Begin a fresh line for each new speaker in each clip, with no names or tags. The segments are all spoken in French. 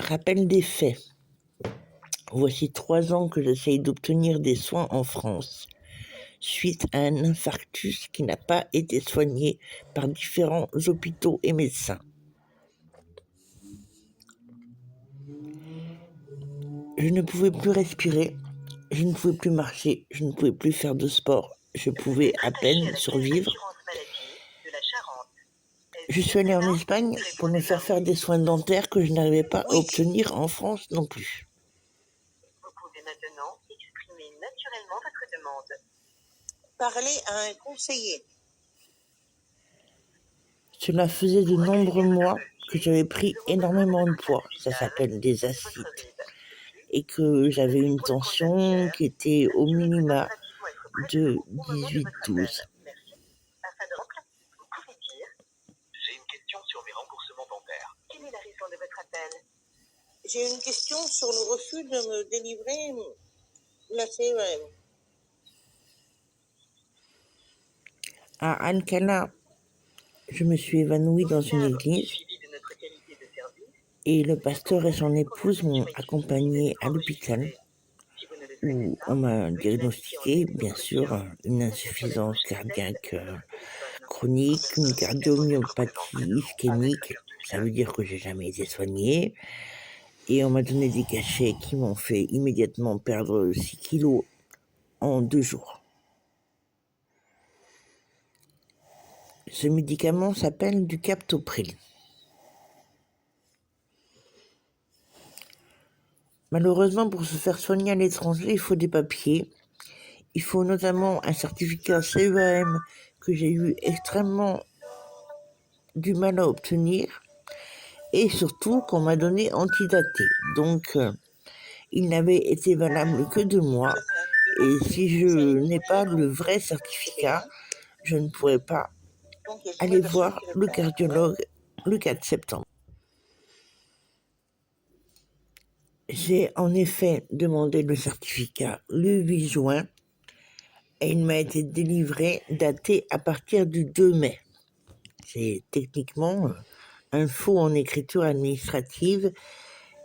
Rappel des faits. Voici 3 ans que j'essaye d'obtenir des soins en France, suite à un infarctus qui n'a pas été soigné par différents hôpitaux et médecins. Je ne pouvais plus respirer, je ne pouvais plus marcher, je ne pouvais plus faire de sport, je pouvais à peine survivre. Je suis allée en Espagne pour me faire des soins dentaires que je n'arrivais pas à obtenir en France non plus.
Vous pouvez maintenant exprimer naturellement votre demande. Parlez à un conseiller.
Cela faisait de nombreux mois que j'avais pris énormément de poids, ça s'appelle des acides, et que j'avais une tension qui était au minima de 18-12.
J'ai une question sur mes remboursements dentaires. Quelle est la raison de votre appel? J'ai une question sur le refus de me délivrer la CEM.
À Ankara, je me suis évanouie dans une église et le pasteur et son épouse m'ont accompagnée à l'hôpital où on m'a diagnostiqué, bien sûr, une insuffisance cardiaque chronique, une cardiomyopathie ischémique, ça veut dire que j'ai jamais été soignée, et on m'a donné des cachets qui m'ont fait immédiatement perdre 6 kilos en 2 jours. Ce médicament s'appelle du captopril. Malheureusement, pour se faire soigner à l'étranger, il faut des papiers. Il faut notamment un certificat CEAM que j'ai eu extrêmement du mal à obtenir et surtout qu'on m'a donné antidaté. Donc, il n'avait été valable que 2 mois et si je n'ai pas le vrai certificat, je ne pourrai pas aller voir le cardiologue le 4 septembre. J'ai en effet demandé le certificat le 8 juin et il m'a été délivré, daté à partir du 2 mai. C'est techniquement un faux en écriture administrative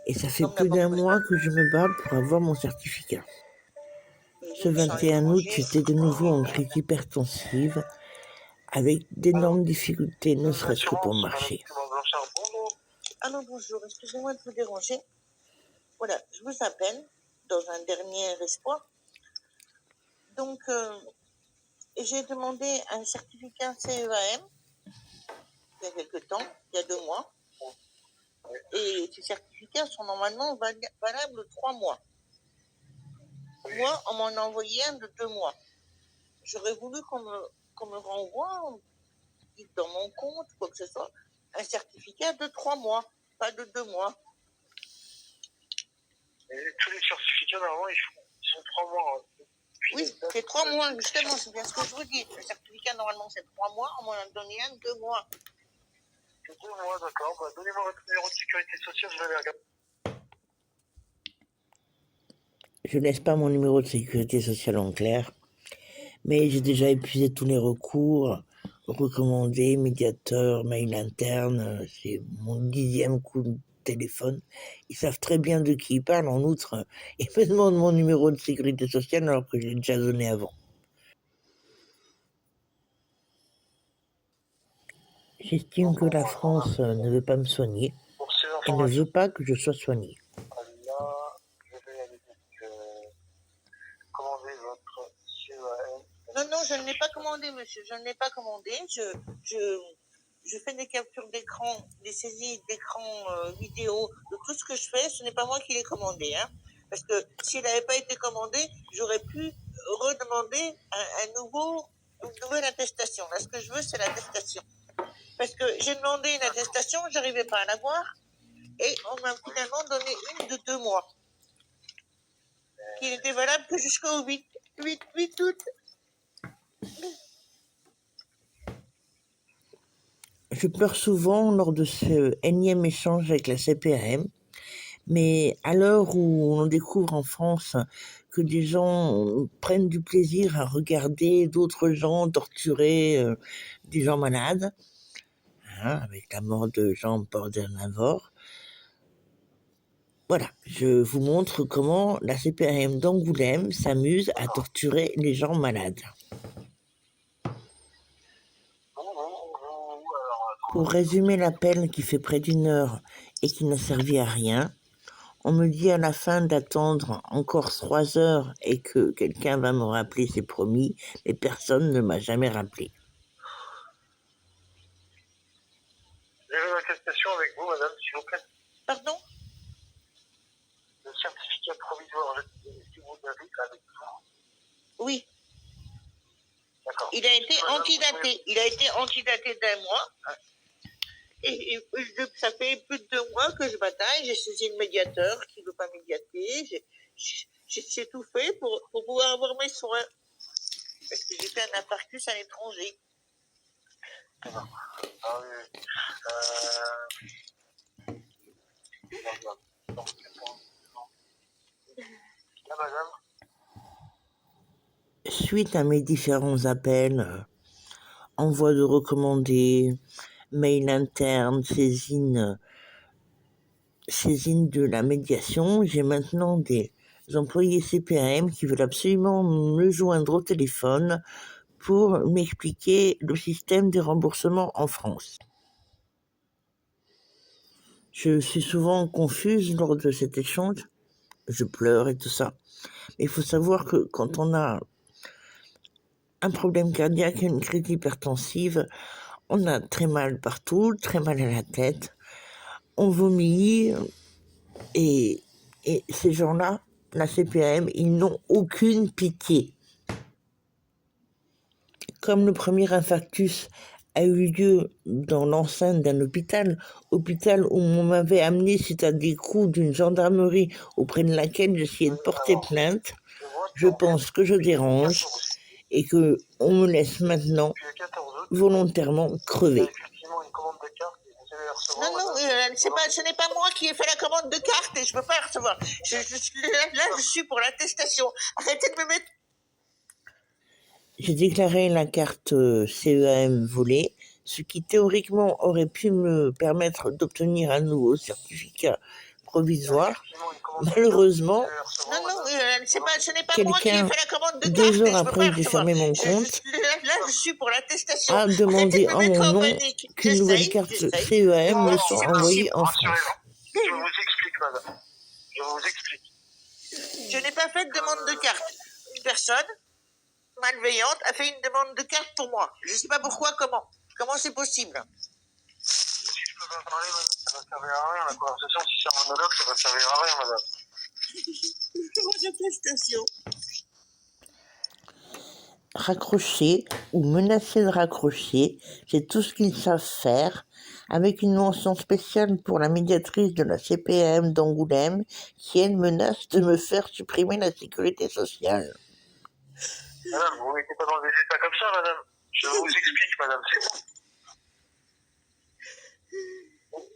et ça fait plus d'1 mois que je me bats pour avoir mon certificat. Ce 21 août, j'étais de nouveau en crise hypertensive avec d'énormes difficultés, ne serait-ce que pour marcher.
Allô, bonjour, excusez-moi de vous déranger. Voilà, je vous appelle dans un dernier espoir. Donc, j'ai demandé un certificat CEAM il y a quelque temps, il y a 2 mois. Et ces certificats sont normalement valables 3 mois. Moi, on m'en a envoyé un de 2 mois. J'aurais voulu qu'on me renvoie dans mon compte, quoi que ce soit, un certificat de 3 mois, pas de 2 mois.
Et tous les certificats, normalement, ils sont 3 mois. Hein.
Oui, c'est 3 mois, justement, c'est bien ce que je vous dis. Le certificat, normalement, c'est 3 mois, on m'en a donné un de 2 mois.
2 mois, d'accord. Bah, donnez-moi votre numéro de sécurité sociale, je vais aller regarder.
Je laisse pas mon numéro de sécurité sociale en clair, mais j'ai déjà épuisé tous les recours, recommandés, médiateurs, mail interne, c'est mon 10e coup de téléphone. Ils savent très bien de qui ils parlent, en outre, ils me demandent mon numéro de sécurité sociale alors que je l'ai déjà donné avant. J'estime que la France ne veut pas me soigner et ne veut pas que je sois soigné.
Là, je vais aller commander votre CEAM.
Non, je ne l'ai pas commandé, monsieur. Je ne l'ai pas commandé. Je fais des captures d'écran, des saisies d'écran vidéo de tout ce que je fais. Ce n'est pas moi qui l'ai commandé. Hein. Parce que s'il n'avait pas été commandé, j'aurais pu redemander une nouvelle attestation. Là, ce que je veux, c'est l'attestation. Parce que j'ai demandé une attestation, je n'arrivais pas à l'avoir. Et on m'a finalement donné une de 2 mois. Qui n'était valable que jusqu'au 8 août.
Je pleure souvent lors de ce énième échange avec la CPAM, mais à l'heure où on découvre en France que des gens prennent du plaisir à regarder d'autres gens torturer des gens malades, hein, avec la mort de Jean Bordenavor, Voilà, je vous montre comment la CPAM d'Angoulême s'amuse à torturer les gens malades. Pour résumer l'appel qui fait près d'1 heure et qui n'a servi à rien, on me dit à la fin d'attendre encore 3 heures et que quelqu'un va me rappeler, c'est promis, mais personne ne m'a jamais rappelé.
J'ai une attestation avec vous, madame, s'il vous plaît.
Pardon?
Le certificat provisoire, si vous l'avez avec vous.
Oui.
D'accord.
Il a été
Madame,
antidaté. Il a été antidaté d'1 mois. Et ça fait plus de 2 mois que je bataille. J'ai saisi le médiateur qui ne veut pas médiater. J'ai tout fait pour pouvoir avoir mes soins. Parce que j'ai fait un infarctus à l'étranger.
Ah oui. Ah, madame.
Suite à mes différents appels, envoi de recommandés, mail interne, saisine de la médiation, j'ai maintenant des employés CPAM qui veulent absolument me joindre au téléphone pour m'expliquer le système des remboursements en France. Je suis souvent confuse lors de cet échange, je pleure et tout ça. Mais il faut savoir que quand on a un problème cardiaque et une crise hypertensive, on a très mal partout, très mal à la tête, on vomit, et ces gens-là, la CPAM, ils n'ont aucune pitié. Comme le premier infarctus a eu lieu dans l'enceinte d'un hôpital où on m'avait amené suite à des coups d'une gendarmerie auprès de laquelle j'essayais de porter plainte, je pense que je dérange et que on me laisse maintenant volontairement crever.
Non, ce n'est pas moi qui ai fait la commande de carte et je ne peux pas la recevoir. Là, je suis pour l'attestation. Arrêtez de me mettre...
J'ai déclaré la carte CEAM volée, ce qui théoriquement aurait pu me permettre d'obtenir un nouveau certificat provisoire. Malheureusement,
ce n'est pas moi qui ai fait la commande de carte.
2 heures après j'ai fermé mon compte,
Là, je suis pour l'attestation.
a demandé en mon nom qu'une nouvelle carte CEAM me soit envoyée en France.
Je vous explique, madame. Je vous explique.
Je n'ai pas fait de demande de carte. Une personne malveillante a fait une demande de carte pour moi. Je ne sais pas pourquoi, comment. Comment c'est possible?
Si je peux pas parler, madame, ça va servir à rien. La conversation, si c'est un monologue, ça va servir à rien, madame.
Attestation.
Raccrocher ou menacer de raccrocher, c'est tout ce qu'ils savent faire, avec une mention spéciale pour la médiatrice de la CPAM d'Angoulême, qui elle menace de me faire supprimer la sécurité sociale.
Madame, vous ne mettez pas dans des états comme ça, madame. Je vous explique, madame, c'est bon.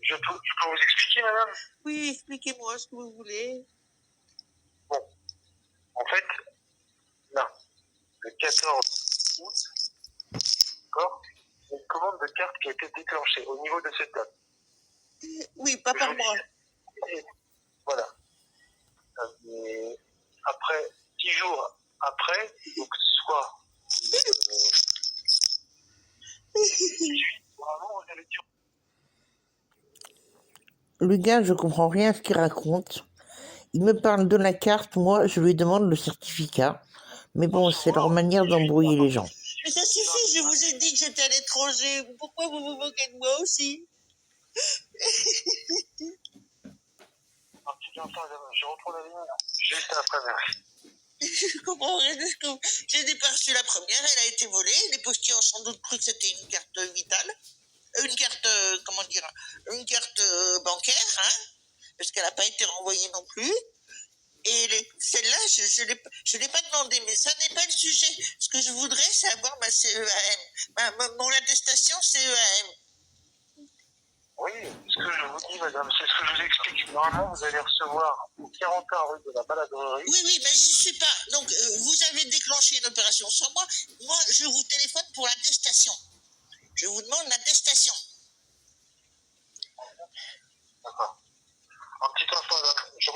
Je peux vous expliquer, madame?
Oui, expliquez-moi ce que vous voulez.
Bon, en fait, là, le 14 août, d'accord, il y a une commande de carte qui a été déclenchée au niveau de cette date.
Oui, pas par moi.
Voilà. Mais après, 10 jours après, donc soit... vraiment, vous allez dire...
Le gars, je comprends rien à ce qu'il raconte. Il me parle de la carte, moi, je lui demande le certificat. Mais bon, c'est leur manière d'embrouiller les gens.
Mais ça suffit, je vous ai dit que j'étais à l'étranger. Pourquoi vous vous moquez de moi aussi?
Un petit instant, je reprends la ligne juste après, merci.
Je comprends rien de ce que... J'ai perçu la première, elle a été volée. Les postiers ont sans doute cru que c'était une carte vitale. Une carte, comment dire, une carte bancaire, hein, parce qu'elle n'a pas été renvoyée non plus. Et celle-là, je l'ai pas demandé, mais ça n'est pas le sujet. Ce que je voudrais, c'est avoir ma CEAM, mon attestation CEAM.
Oui, ce que je vous dis, madame, c'est ce que je vous explique. Normalement, vous allez recevoir au 41 rue de la Baladrerie.
Oui, mais j'y suis pas. Donc, vous avez déclenché une opération sans moi. Moi, je vous téléphone pour l'attestation. Je vous demande l'attestation.
D'accord. Un petit instant, madame. Je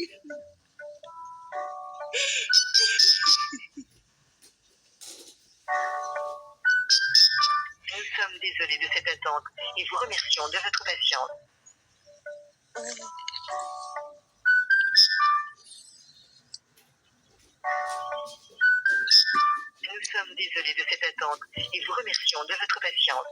Nous sommes désolés de cette attente et vous remercions de votre patience. Nous sommes désolés de cette attente et vous remercions de votre patience.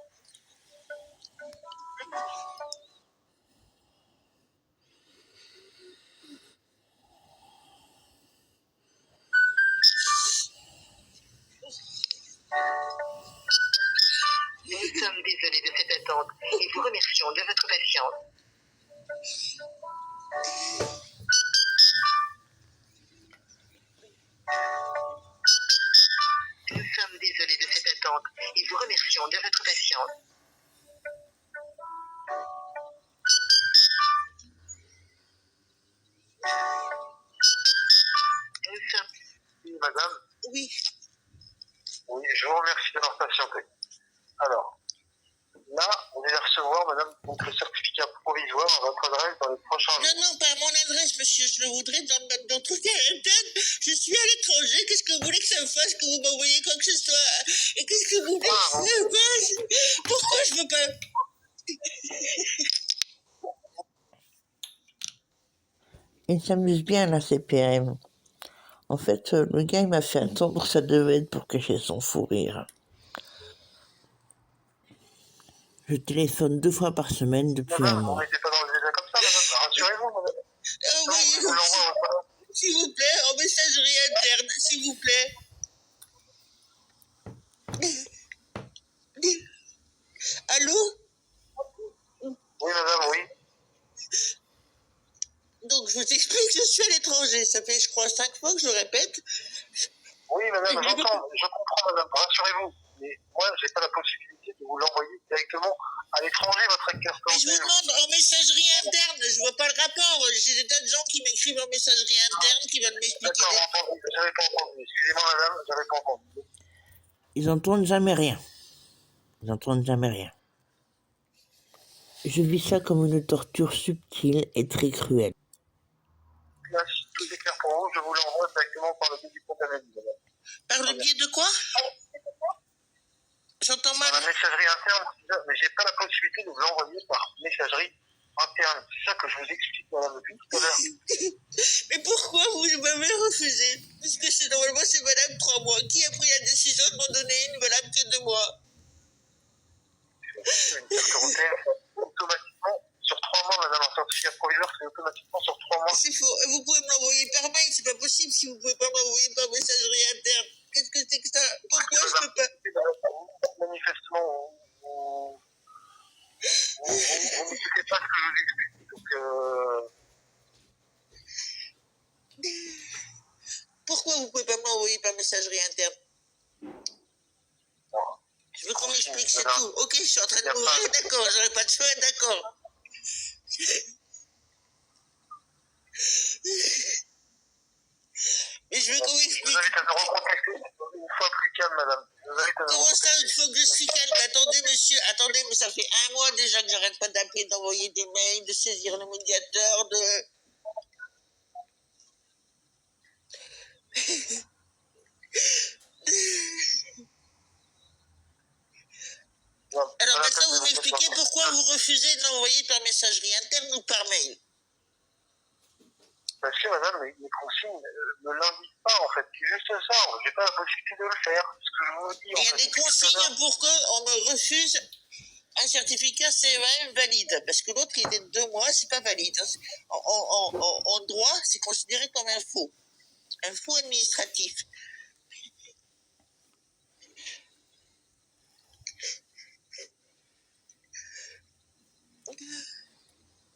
Nous sommes désolés de cette attente et vous remercions de votre patience. Nous sommes désolés de cette attente et vous remercions de votre patience. Nous sommes... Oui, madame.
Oui.
Oui, je vous remercie d'avoir patienté. Alors, là, vous allez recevoir, madame, donc le certificat provisoire à votre adresse dans les prochains jours.
Non, pas mon adresse, monsieur. Je le voudrais dans le truc à l'interne. Je suis à l'étranger. Qu'est-ce que vous voulez que ça me fasse, que vous m'envoyez quoi que ce soit? Et qu'est-ce que vous voulez que ça me fasse? Pourquoi je peux pas?
Il s'amuse bien, la CPM. En fait, le gars, il m'a fait attendre, ça devait être pour cacher son fou rire. Je téléphone 2 fois par semaine depuis un
Madame, vous
mois.
mettez pas dans le délai comme ça, madame. Rassurez-vous, madame. Non, je vous l'envoie, madame.
S'il vous plaît, en messagerie interne, s'il vous plaît. Allô?
Oui, madame, oui.
Donc, je vous explique, je suis à l'étranger. Ça fait, je crois, 5 fois que je répète.
Oui, madame, j'entends, je comprends, madame. Rassurez-vous. Mais moi, j'ai pas la possibilité de vous l'envoyer directement à l'étranger, votre carte
Mais je vous demande en messagerie interne. Je vois pas le rapport. J'ai des tas de gens qui m'écrivent en messagerie interne qui veulent m'expliquer.
D'accord, entendu. J'avais pas entendu. Excusez-moi, madame, j'avais pas entendu.
Ils n'entendent jamais rien. Ils n'entendent jamais rien. Je vis ça comme une torture subtile et très cruelle.
Là, si tout est clair pour vous, je vous l'envoie directement par le biais du compte analyse, madame.
Par le biais de quoi? J'entends mal.
Par la messagerie interne, mais j'ai pas la possibilité de vous l'envoyer par messagerie interne. C'est ça que je vous explique, madame, depuis tout à l'heure.
Mais pourquoi vous m'avez refusé? Parce que normalement c'est valable 3 mois. Qui a pris la décision de m'en donner une valable que 2 mois?
Une carte européenne, automatiquement, sur 3 mois, madame, un certificat provisoire, c'est automatiquement sur 3 mois.
C'est faux. Vous pouvez me l'envoyer par mail, c'est pas possible si vous pouvez pas m'envoyer par messagerie interne. Qu'est-ce que c'est que ça? Pourquoi je peux pas?
Manifestement, vous n'écoutez pas ce que je vous explique. Donc,
Pourquoi vous pouvez pas m'envoyer par messagerie interne? Je veux qu'on m'explique, c'est tout. Ok, je suis en train de mourir, d'accord, j'aurai pas de choix, d'accord. Mais je veux qu'on m'explique.
je vous invite à me recontacter une fois plus calme, madame.
Comment ça, une fois que je suis calme? Attendez, monsieur, attendez, mais ça fait 1 mois déjà que j'arrête pas d'appeler, d'envoyer des mails, de saisir le médiateur, de... Alors maintenant, vous m'expliquez pourquoi vous refusez de l'envoyer par messagerie interne ou par mail?
Parce que, madame, les consignes ne l'indiquent pas, en fait. C'est juste ça. J'ai pas la possibilité de le faire. Ce que je vous dis,
Il y a des consignes pour qu'on me refuse un certificat CEM valide. Parce que l'autre, il était de 2 mois, c'est pas valide. En droit, c'est considéré comme un faux. Un faux administratif.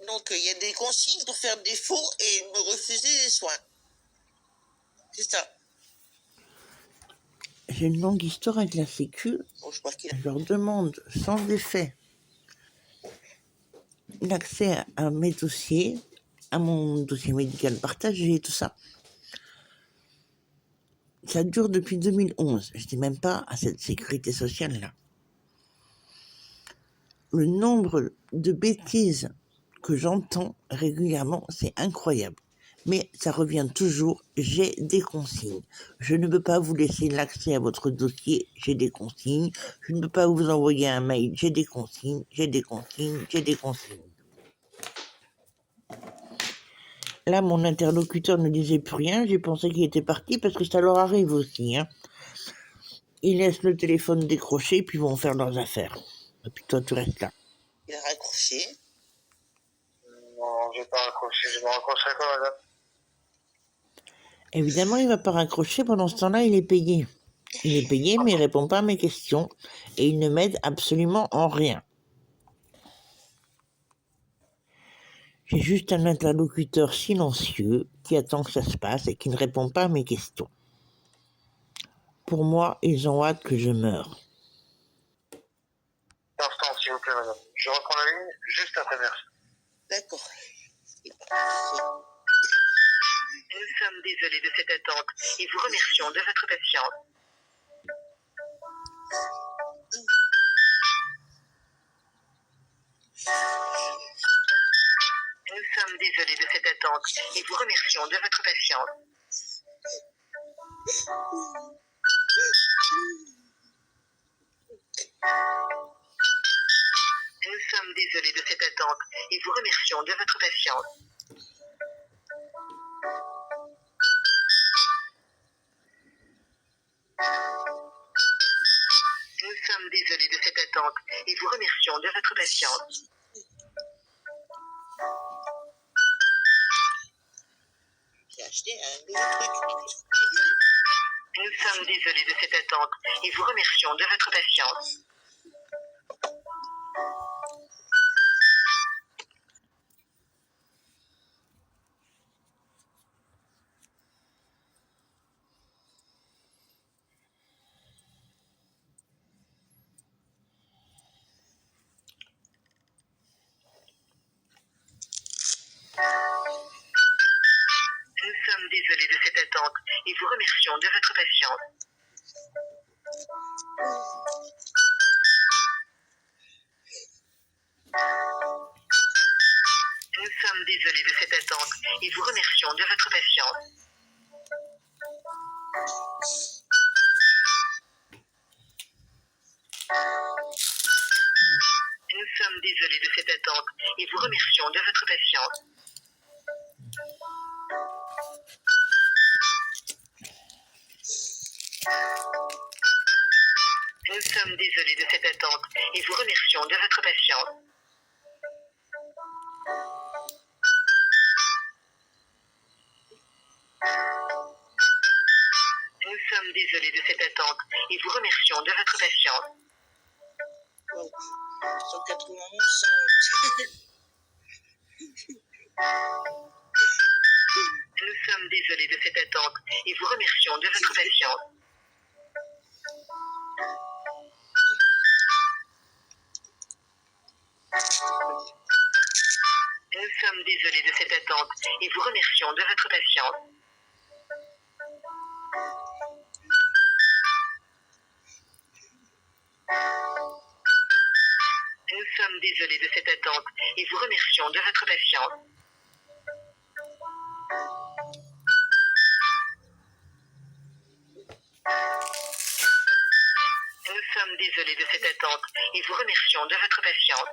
Donc, il y a des consignes pour faire des faux et me refuser les soins. C'est ça.
J'ai une longue histoire avec la Sécu.
Bon, je crois qu'il a...
Je leur demande sans effet l'accès à mes dossiers, à mon dossier médical partagé et tout ça. Ça dure depuis 2011. Je dis même pas à cette sécurité sociale-là. Le nombre de bêtises que j'entends régulièrement, c'est incroyable. Mais ça revient toujours, j'ai des consignes. Je ne peux pas vous laisser l'accès à votre dossier, j'ai des consignes. Je ne peux pas vous envoyer un mail, j'ai des consignes, j'ai des consignes, j'ai des consignes. Là, mon interlocuteur ne disait plus rien, j'ai pensé qu'il était parti parce que ça leur arrive aussi. Hein. Ils laissent le téléphone décroché puis vont faire leurs affaires. Et puis toi, tu restes là.
Il a raccroché.
Non, j'ai pas raccroché. Je me raccrocherai quand, madame?
Évidemment, il ne va pas raccrocher, pendant ce temps-là, il est payé. Il est payé, mais il ne répond pas à mes questions et il ne m'aide absolument en rien. J'ai juste un interlocuteur silencieux qui attend que ça se passe et qui ne répond pas à mes questions. Pour moi, ils ont hâte que je meure.
Un instant, s'il vous plaît, madame. Je reprends la ligne juste après, merci.
D'accord.
Nous sommes désolés de cette attente et vous remercions de votre patience. Nous sommes désolés de cette attente et vous remercions de votre patience. Nous sommes désolés de cette attente et vous remercions de votre patience. Nous sommes désolés de cette attente et vous remercions de votre patience.
J'ai acheté un nouveau truc.
Nous sommes désolés de cette attente et vous remercions de votre patience. Nous sommes désolés de cette attente et vous remercions de votre patience. Nous sommes désolés de cette attente et vous remercions de votre patience. Nous sommes désolés de cette attente et vous remercions de votre patience. Nous sommes désolés de cette attente et vous remercions de votre patience. Nous sommes désolés de cette attente et vous remercions de votre patience.
Bon, 191, 111.
Nous sommes désolés de cette attente et vous remercions de votre patience. Nous sommes désolés de cette attente et vous remercions de votre patience. Nous sommes désolés de cette attente et vous remercions de votre patience. Nous sommes désolés de cette attente et vous remercions de votre patience.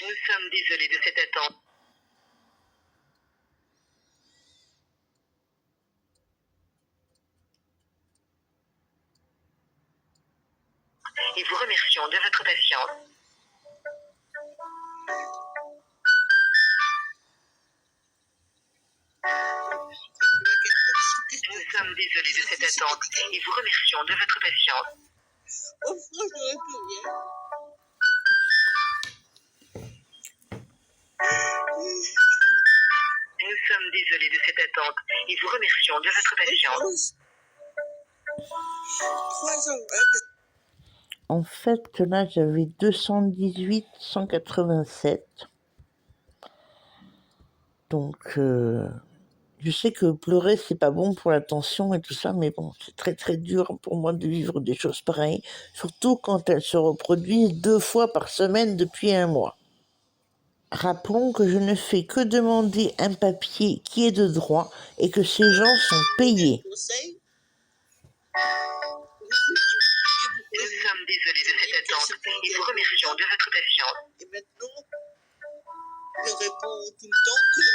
Nous sommes désolés de cette attente. Et vous remercions de votre patience. Nous sommes désolés de cette attente et vous remercions de votre patience.
Au fond, j'aurais pu bien.
Nous sommes désolés de cette attente et vous remercions de votre patience.
3 ans.
En fait, là, j'avais 218 187. Donc, Je sais que pleurer, c'est pas bon pour la tension et tout ça, mais bon, c'est très très dur pour moi de vivre des choses pareilles, surtout quand elles se reproduisent 2 fois par semaine depuis un mois. Rappelons que je ne fais que demander un papier qui est de droit et que ces gens sont payés.
Conseil.
Nous sommes désolés de cette attente et vous remercions de votre patience.
Et maintenant, je réponds tout le temps que,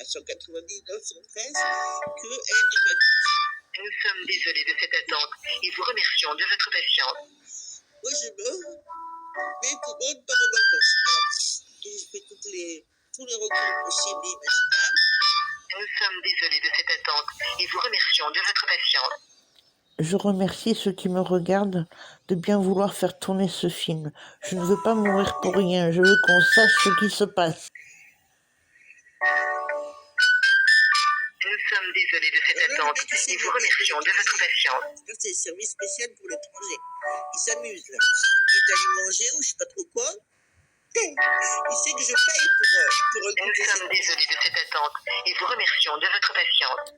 à 199, 113, que elle est batue.
Nous sommes désolés de cette attente et vous remercions de votre patience.
Moi, je meurs, mais tout le monde part en vacances. Alors, je fais tous les recours possibles et imaginables.
Nous sommes désolés de cette attente et vous remercions de votre patience.
Je remercie ceux qui me regardent de bien vouloir faire tourner ce film. Je ne veux pas mourir pour rien, je veux qu'on sache ce qui se passe.
Nous sommes désolés de cette attente et vous remercions de votre patience.
Là, c'est le service spécial pour l'étranger. Il s'amuse, là. Il est allé manger ou je sais pas trop quoi. Il sait que je paye pour
Nous
écouter
sommes désolés de cette attente et vous remercions de votre patience.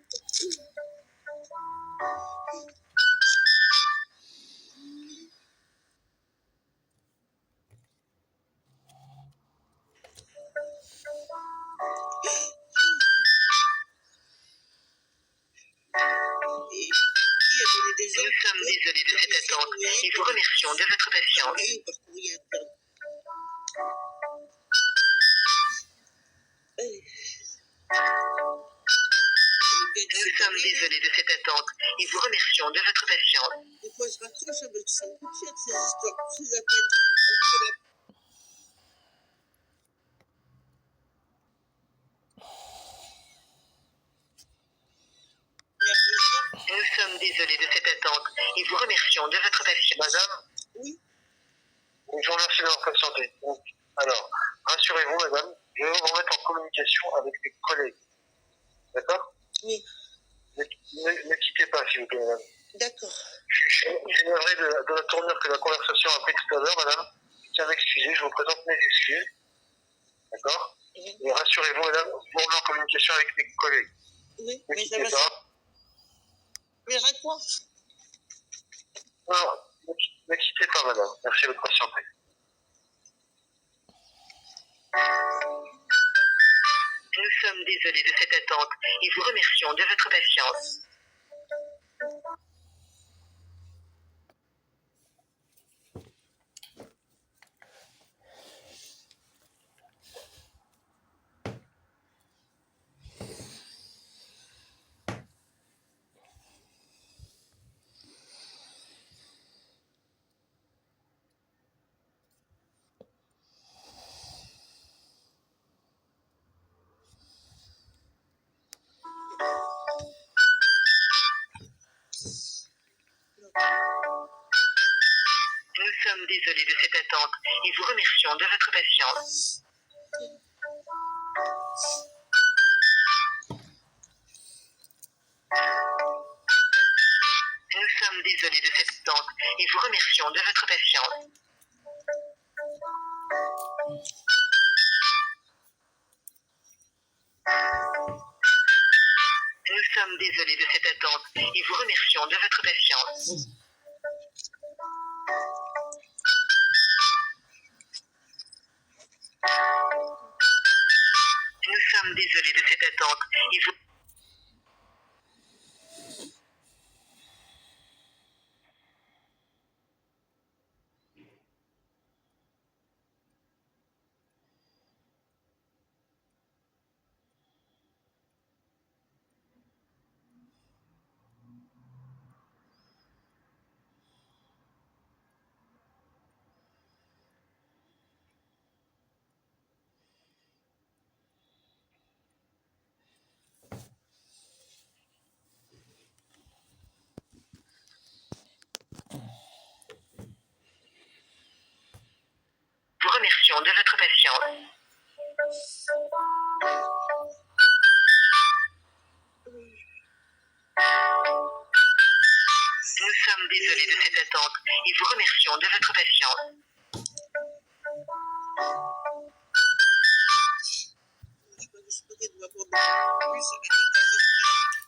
Et qui a donné des
Nous sommes désolés de cette attente et vous remercions de votre patience.
Et par courrier interne.
Nous sommes désolés de cette attente et vous remercions de votre patience.
Des fois, je raccroche avec ça. Me coûte cher ces histoires, ces appels. Entre la
Nous sommes désolés de cette attente et vous remercions de votre patience.
Madame,
Oui.
je vous remercie d'avoir patienté. Donc, alors, rassurez-vous, madame, je vais vous remettre en communication avec mes collègues. D'accord?
Oui.
Ne quittez pas, s'il vous plaît, madame.
D'accord.
Je suis navré de la tournure que la conversation a pris tout à l'heure, madame. Je tiens à m'excuser, je vous présente mes excuses. D'accord? Et rassurez-vous, madame, vous remettez en communication avec mes collègues.
Oui,
Ne
mais ça
quittez
va.
pas.
Mais réponds.
Non, ne quittez pas, madame. Merci de votre patienté.
Nous sommes désolés de cette attente et vous remercions de votre patience. Nous sommes désolés de cette attente et vous remercions de votre patience. Nous sommes désolés de cette attente et vous remercions de votre patience. Nous sommes désolés de cette attente et vous remercions de votre patience. Nous sommes désolés de cette attente et vous... Vous remercions de votre patience. Nous sommes désolés de cette attente et vous remercions de votre patience.
Je sais pas qu'elle doit prendre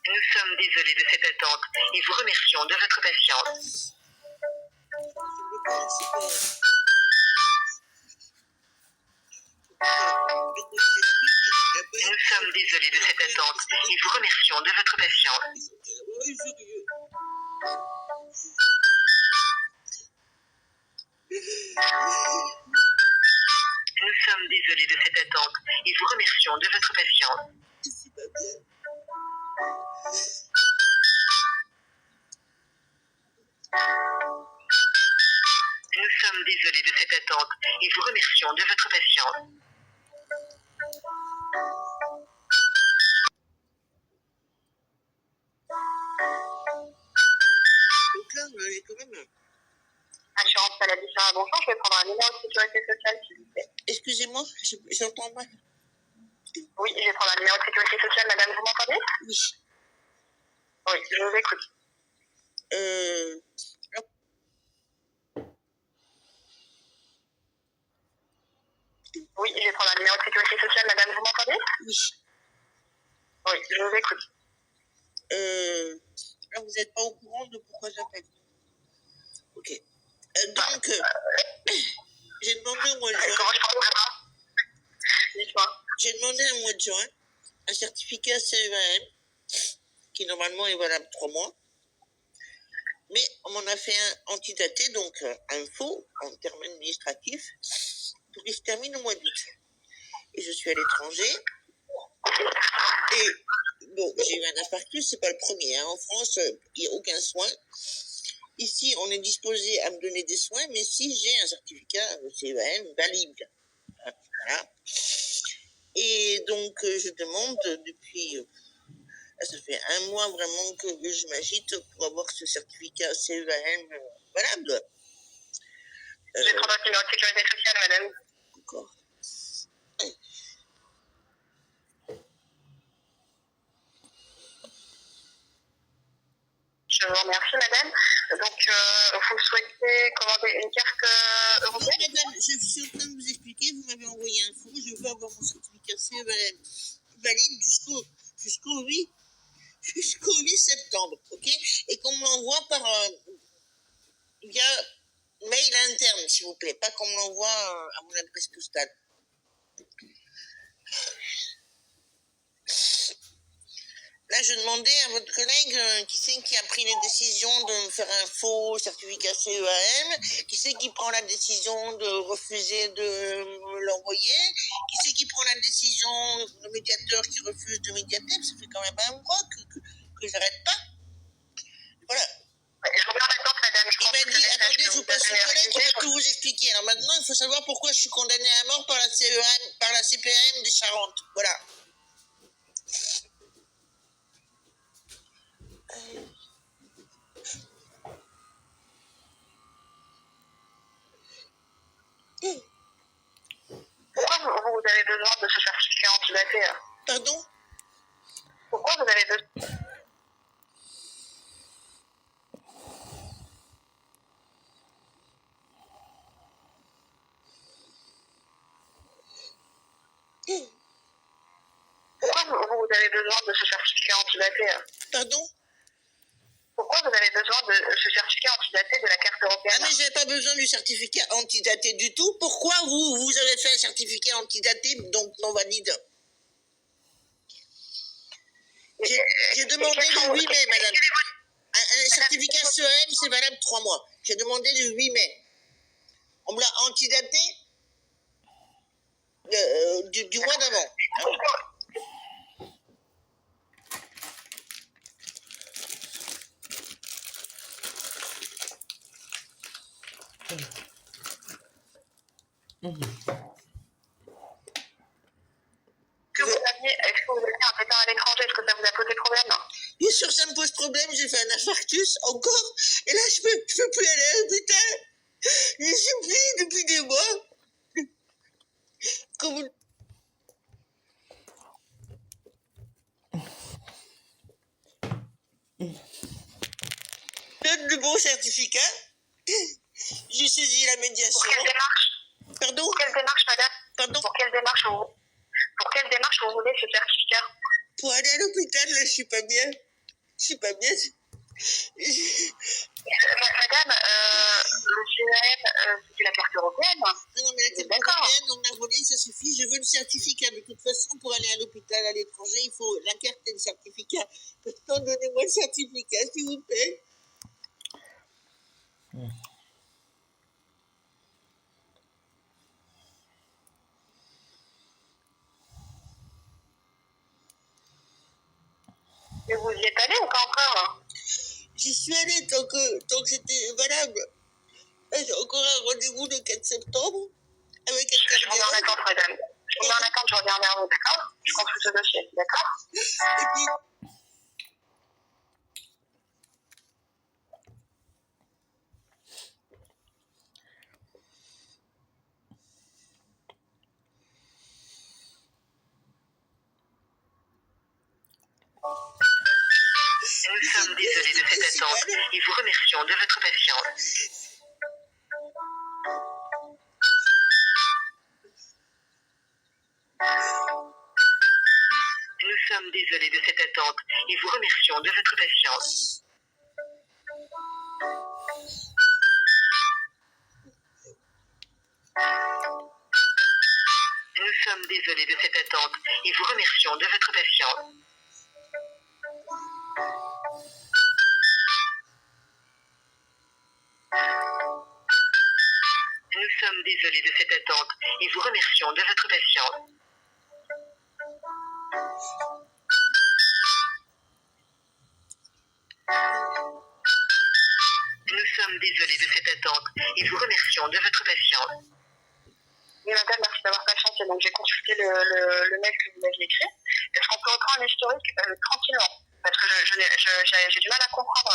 Nous sommes désolés de cette attente et vous remercions de votre patience. Nous sommes désolés de cette attente et vous remercions de votre patience. Nous sommes désolés de cette attente et vous remercions de votre patience. Nous sommes désolés de cette attente et vous remercions de votre patience.
Donc là, on est quand même...
Assurance maladie Sarah, bonjour, je vais prendre un numéro de sécurité sociale, s'il vous plaît.
Excusez-moi, j'entends mal.
Oui, je vais prendre un numéro de sécurité sociale, madame, vous m'entendez?
Oui.
Oui, je vous écoute. Oui, je vais prendre un numéro de sécurité sociale, madame, vous m'entendez?
Oui.
Oui, je vous écoute.
Là, vous n'êtes pas au courant de pourquoi j'appelle. Ok. Donc, j'ai demandé au mois de juin...
Comment je parle vraiment? Dites-moi.
J'ai demandé au mois de juin un certificat CEAM qui normalement est valable 3 mois. Mais on m'en a fait un antidaté, donc un faux en termes administratifs, pour qu'il se termine au mois d'août. Et je suis à l'étranger. Et bon, j'ai eu un infarctus, c'est pas le premier. Hein. En France, il n'y a aucun soin. Ici, on est disposé à me donner des soins, mais si j'ai un certificat CEAM valide. Voilà. Et donc, je demande depuis... ça fait un mois vraiment que je m'agite pour avoir ce certificat CEAM valable.
Je vais prendre votre numéro de sécurité sociale, madame.
D'accord.
Je vous remercie, madame. Donc, vous souhaitez commander une carte
Non,
européenne?
madame, je suis en train de vous expliquer, vous m'avez envoyé un faux, je veux avoir mon certificat CEAM valide jusqu'au 8 septembre, ok? Et qu'on me l'envoie par via mail interne, s'il vous plaît, pas qu'on me l'envoie à mon adresse postale. Là, je demandais à votre collègue qui c'est qui a pris les décisions de me faire un faux certificat CEAM, qui c'est qui prend la décision de refuser de me l'envoyer, qui c'est qui prend la décision, le médiateur qui refuse de médiater, ça fait quand même un mois que j'arrête pas. Voilà.
Je vous remercie, madame.
Il m'a dit, attendez, je vous passe une collègue qui va tout vous expliquer. Alors maintenant, il faut savoir pourquoi je suis condamné à mort par la CEAM, par la CPAM des Charentes. Voilà.
Pourquoi vous avez besoin de ce certificat antidaté?
Pardon?
Pourquoi vous avez besoin? Pourquoi vous avez besoin de ce certificat antidaté?
Pardon?
Pourquoi vous avez besoin de ce certificat antidaté de la carte européenne?
Ah, mais j'avais pas besoin du certificat antidaté du tout. Pourquoi vous avez fait un certificat antidaté, donc non valide? J'ai demandé le 8 mai, madame. Un certificat CEAM, c'est valable 3 mois. J'ai demandé le 8 mai. On me l'a antidaté du mois d'avant.
Est-ce que vous aviez un départ à l'étranger? Est-ce que ça vous a posé problème?
Bien sûr, ça me pose problème. J'ai fait un infarctus encore. Et là, je peux plus aller à l'hôpital. Je supplie depuis des mois. Quand vous... Donne le bon certificat. J'ai saisi la médiation.
Pour quelle démarche?
Pardon?
Pour quelle démarche, madame?
Pardon?
Pour quelle démarche vous voulez ce certificat?
l'hôpital, là, je suis pas bien. Je suis pas bien.
Madame, le CEM, c'est la carte européenne.
Non, mais la carte européenne, on l'a volée, ça suffit. Je veux le certificat. De toute façon, pour aller à l'hôpital à l'étranger, il faut la carte et le certificat. Maintenant, donnez-moi le certificat, s'il vous plaît.
Et vous y êtes allé ou pas encore?
J'y suis allée tant que c'était valable. Là, j'ai encore un rendez-vous le 4 septembre avec un
Je vous mets en
cardiologue.
attente, madame. Je vous mets en attente, je reviens vers vous, d'accord? Je consulte ce dossier, d'accord?
Et puis,
Nous sommes désolés de cette attente et vous remercions de votre patience. Nous sommes désolés de cette attente et vous remercions de votre patience. Nous sommes désolés de cette attente et vous remercions de votre patience. Nous sommes désolés de cette attente et vous remercions de votre patience. Nous sommes désolés de cette attente et vous remercions de votre patience. Oui, madame, merci d'avoir patienté. Donc, j'ai consulté le mail que vous aviez écrit. Est-ce qu'on peut reprendre un historique tranquillement? Parce que j'ai du mal à comprendre.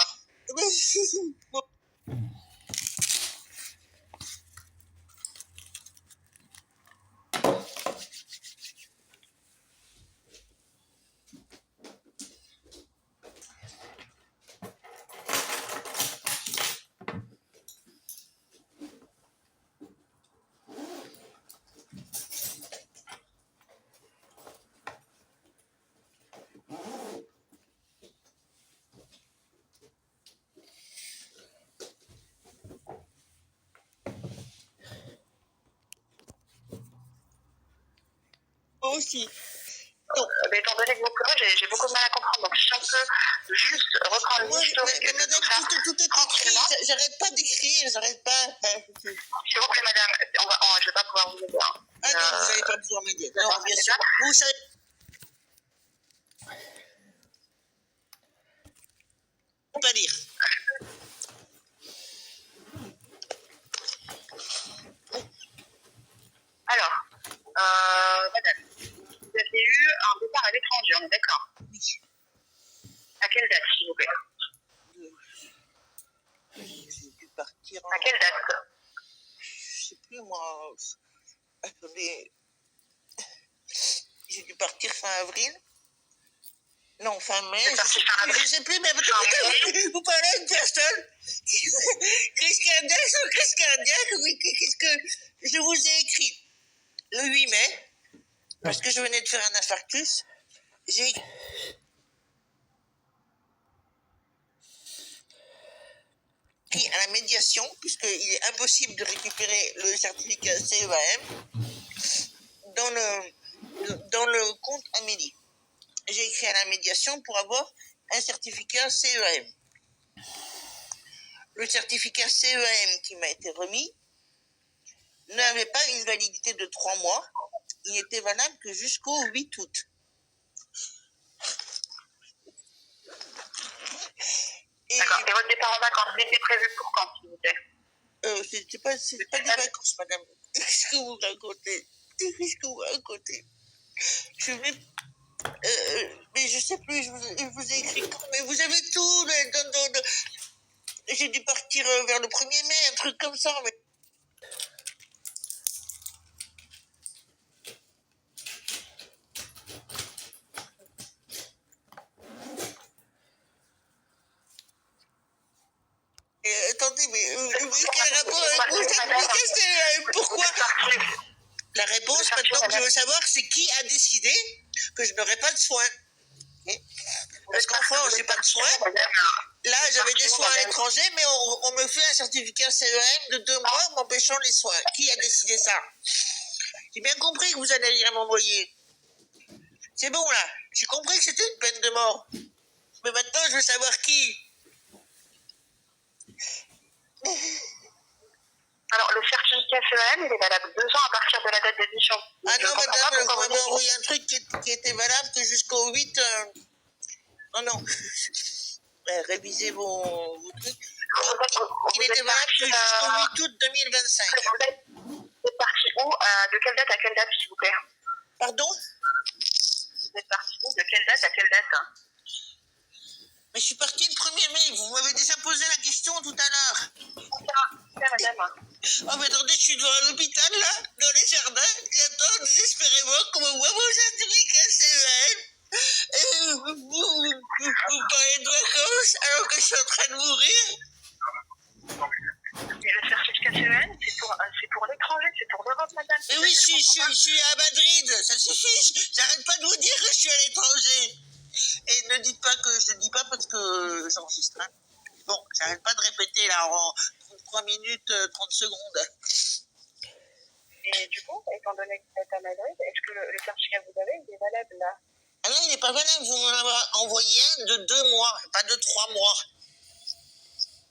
moi aussi.
Mais étant donné que vous pleurez, j'ai beaucoup de mal à comprendre. Donc, si on peut juste reprendre
Moi,
l'historique de
madame,
tout ça,
tout est écrit. J'arrête pas d'écrire, j'arrête pas.
s'il vous plaît, madame, je ne vais pas pouvoir vous aider.
Ah non, vous n'allez pas pouvoir m'aider. Non, bien sûr. Vous savez. Pas lire.
Alors, madame, vous avez eu un départ à l'étranger, on est d'accord?
Oui.
À quelle date, s'il vous plaît?
J'ai dû partir en.
À quelle date?
Je sais plus, moi. Attendez. J'ai dû partir fin avril. Non, fin mai. Je sais plus, mais vous parlez à une personne. Crise cardiaque, oui, qu'est-ce que je vous ai écrit le 8 mai, parce que je venais de faire un infarctus. J'ai écrit à la médiation, puisqu'il est impossible de récupérer le certificat CEAM dans le compte Amélie. J'ai écrit à la médiation pour avoir un certificat CEAM. Le certificat CEAM qui m'a été remis n'avait pas une validité de 3 mois. Il n'était valable que jusqu'au 8 août.
D'accord. Et votre départ en vacances, c'était prévu pour quand, s'il vous plaît?
C'est pas des vacances, madame. Qu'est-ce que vous racontez? Je vais... mais je sais plus, je vous ai écrit quand, mais vous avez tout. J'ai dû partir vers le 1er mai, un truc comme ça, mais... Attendez, mais quel rapport avec vous, certificat, pourquoi? La réponse, maintenant que je veux savoir, c'est qui a décidé que je n'aurai pas de soins. Parce qu'en France, j'ai pas de soins. Là, j'avais des soins à l'étranger, mais on me fait un certificat CEM de 2 mois m'empêchant les soins. Qui a décidé ça? J'ai bien compris que vous allez m'envoyer. C'est bon, là. J'ai compris que c'était une peine de mort. Mais maintenant, je veux savoir qui.
Alors, le certificat CEM, il est valable 2 ans à partir de la date d'édition.
Ah non, madame, vous m'avez envoyé un truc qui était valable que jusqu'au 8... Non. Révisez vos trucs. Il était valable que jusqu'au 8 août 2025.
Vous êtes parti où? De quelle date à quelle date, s'il vous plaît?
Pardon?
Vous êtes parti où? De quelle date à quelle date?
Mais je suis parti le 1er mai. Vous m'avez déjà posé la question tout à l'heure.
Madame.
Oh, mais attendez, je suis devant l'hôpital, là, dans les jardins. J'attends désespérément qu'on me voit mon certificat CEM. Et vous parlez de vacances alors que je suis en train de mourir.
Et le certificat CEM, c'est pour l'étranger, c'est pour l'Europe, madame.
Mais oui, je suis à Madrid. Ça suffit. J'arrête pas de vous dire que je suis à l'étranger. Et ne dites pas que je ne dis pas parce que j'enregistre. Hein. Bon, j'arrête pas de répéter là en 33 minutes 30 secondes.
Et du coup, étant donné que vous êtes à Madrid, est-ce que le certificat que vous avez, il est valable là?
Ah non, il n'est pas valable. Vous m'en avez envoyé un de 2 mois, pas de 3 mois.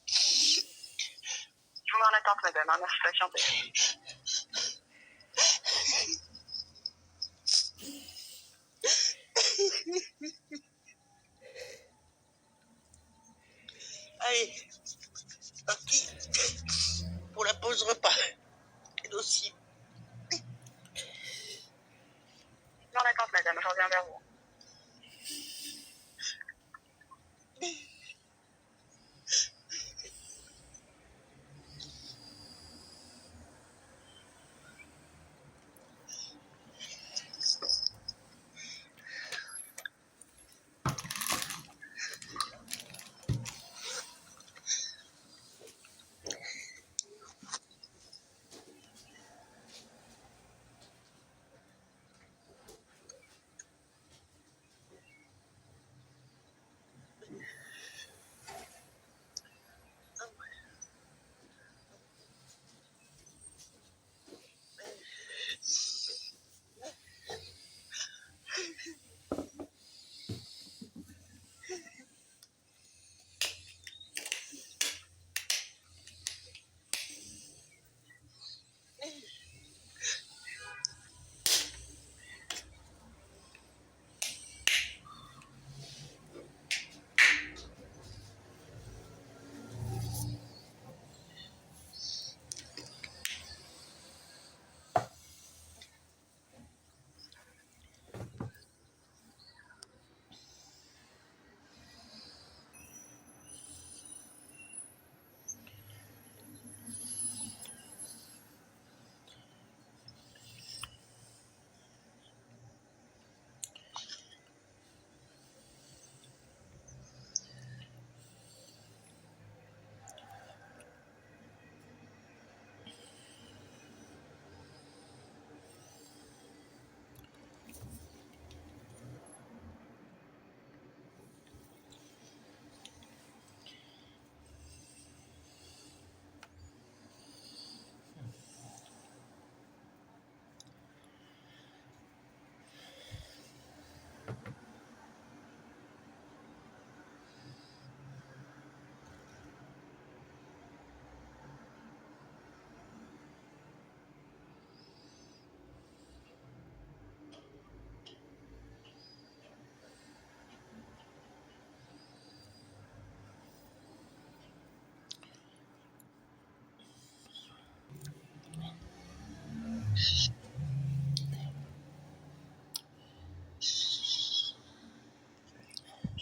Je vous mets en attente, madame. Hein, merci de patienter.
Allez, parti pour la pause repas. Et aussi.
Je vous mets en attente, madame. Je reviens vers vous.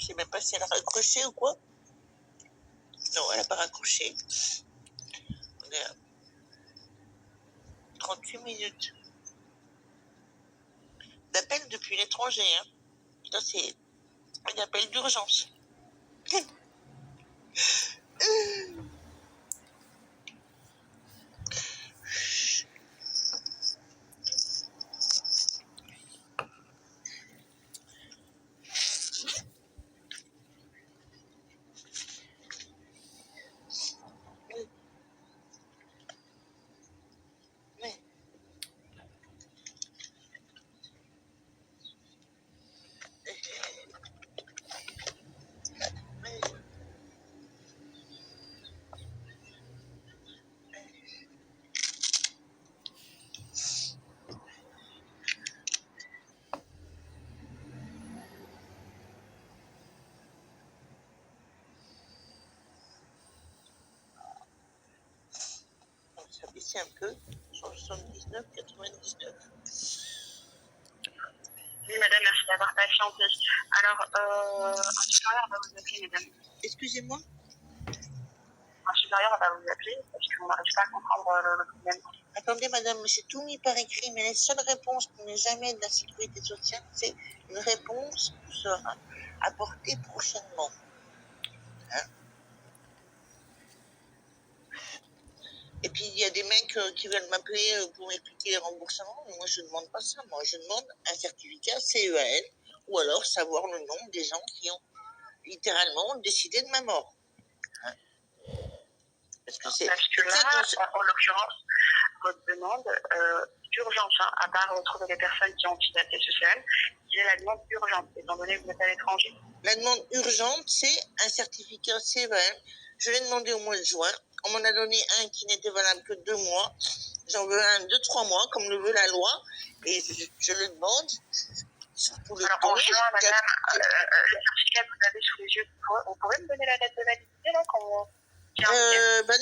Je sais même pas si elle a raccroché ou quoi. Non, elle n'a pas raccroché. On est à 38 minutes. D'appel depuis l'étranger. Hein. Ça, c'est un appel d'urgence. résistez un peu. 179, 99.
Oui, madame, merci d'avoir patienté. Alors, un supérieur va vous appeler, madame.
Excusez-moi.
Un supérieur va vous appeler parce qu'on n'arrive pas à comprendre le problème.
Attendez, madame, c'est tout mis par écrit, mais la seule réponse qu'on n'ait jamais de la sécurité sociale, c'est une réponse vous sera apportée prochainement. Hein? Et puis, il y a des mecs qui veulent m'appeler pour m'expliquer les remboursements, mais moi, je ne demande pas ça. Moi, je demande un certificat CEAL, ou alors savoir le nom des gens qui ont littéralement décidé de ma mort. Hein? Parce que
là, en l'occurrence, votre demande d'urgence, hein, à part retrouver les personnes qui ont antidaté social, quelle est la demande urgente, étant donné que vous êtes à l'étranger?
La demande urgente, c'est un certificat CEAL. Je l'ai demandé au mois de juin. On m'en a donné un qui n'était valable que 2 mois. J'en veux un de 3 mois, comme le veut la loi. Et je le demande. Surtout le
Alors, en juin, madame, le certificat que vous avez sous les yeux, vous pouvez me donner la date de validité, là,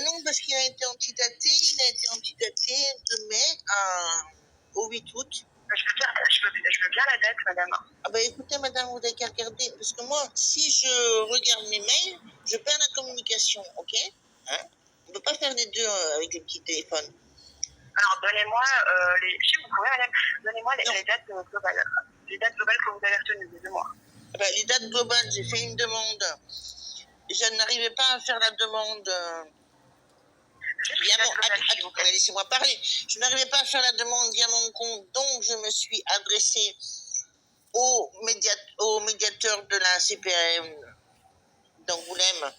non, parce qu'il a été antidaté. Il a été antidaté de mai au 8 août.
Je veux bien la date, madame.
Ah bah écoutez, madame, vous n'avez qu'à regarder. Parce que moi, si je regarde mes mails, je perds la communication, ok? Hein? On ne peut pas faire les deux avec les petits téléphones.
Alors, donnez-moi si vous pouvez, madame, donnez-moi les dates globales. Les dates globales que vous avez retenues, les 2 mois.
Ah bah, les dates globales, j'ai fait une demande. Je n'arrivais pas à faire la demande. Laissez-moi parler. Je n'arrivais pas à faire la demande via mon compte, donc je me suis adressée au médiateur de la CPAM d'Angoulême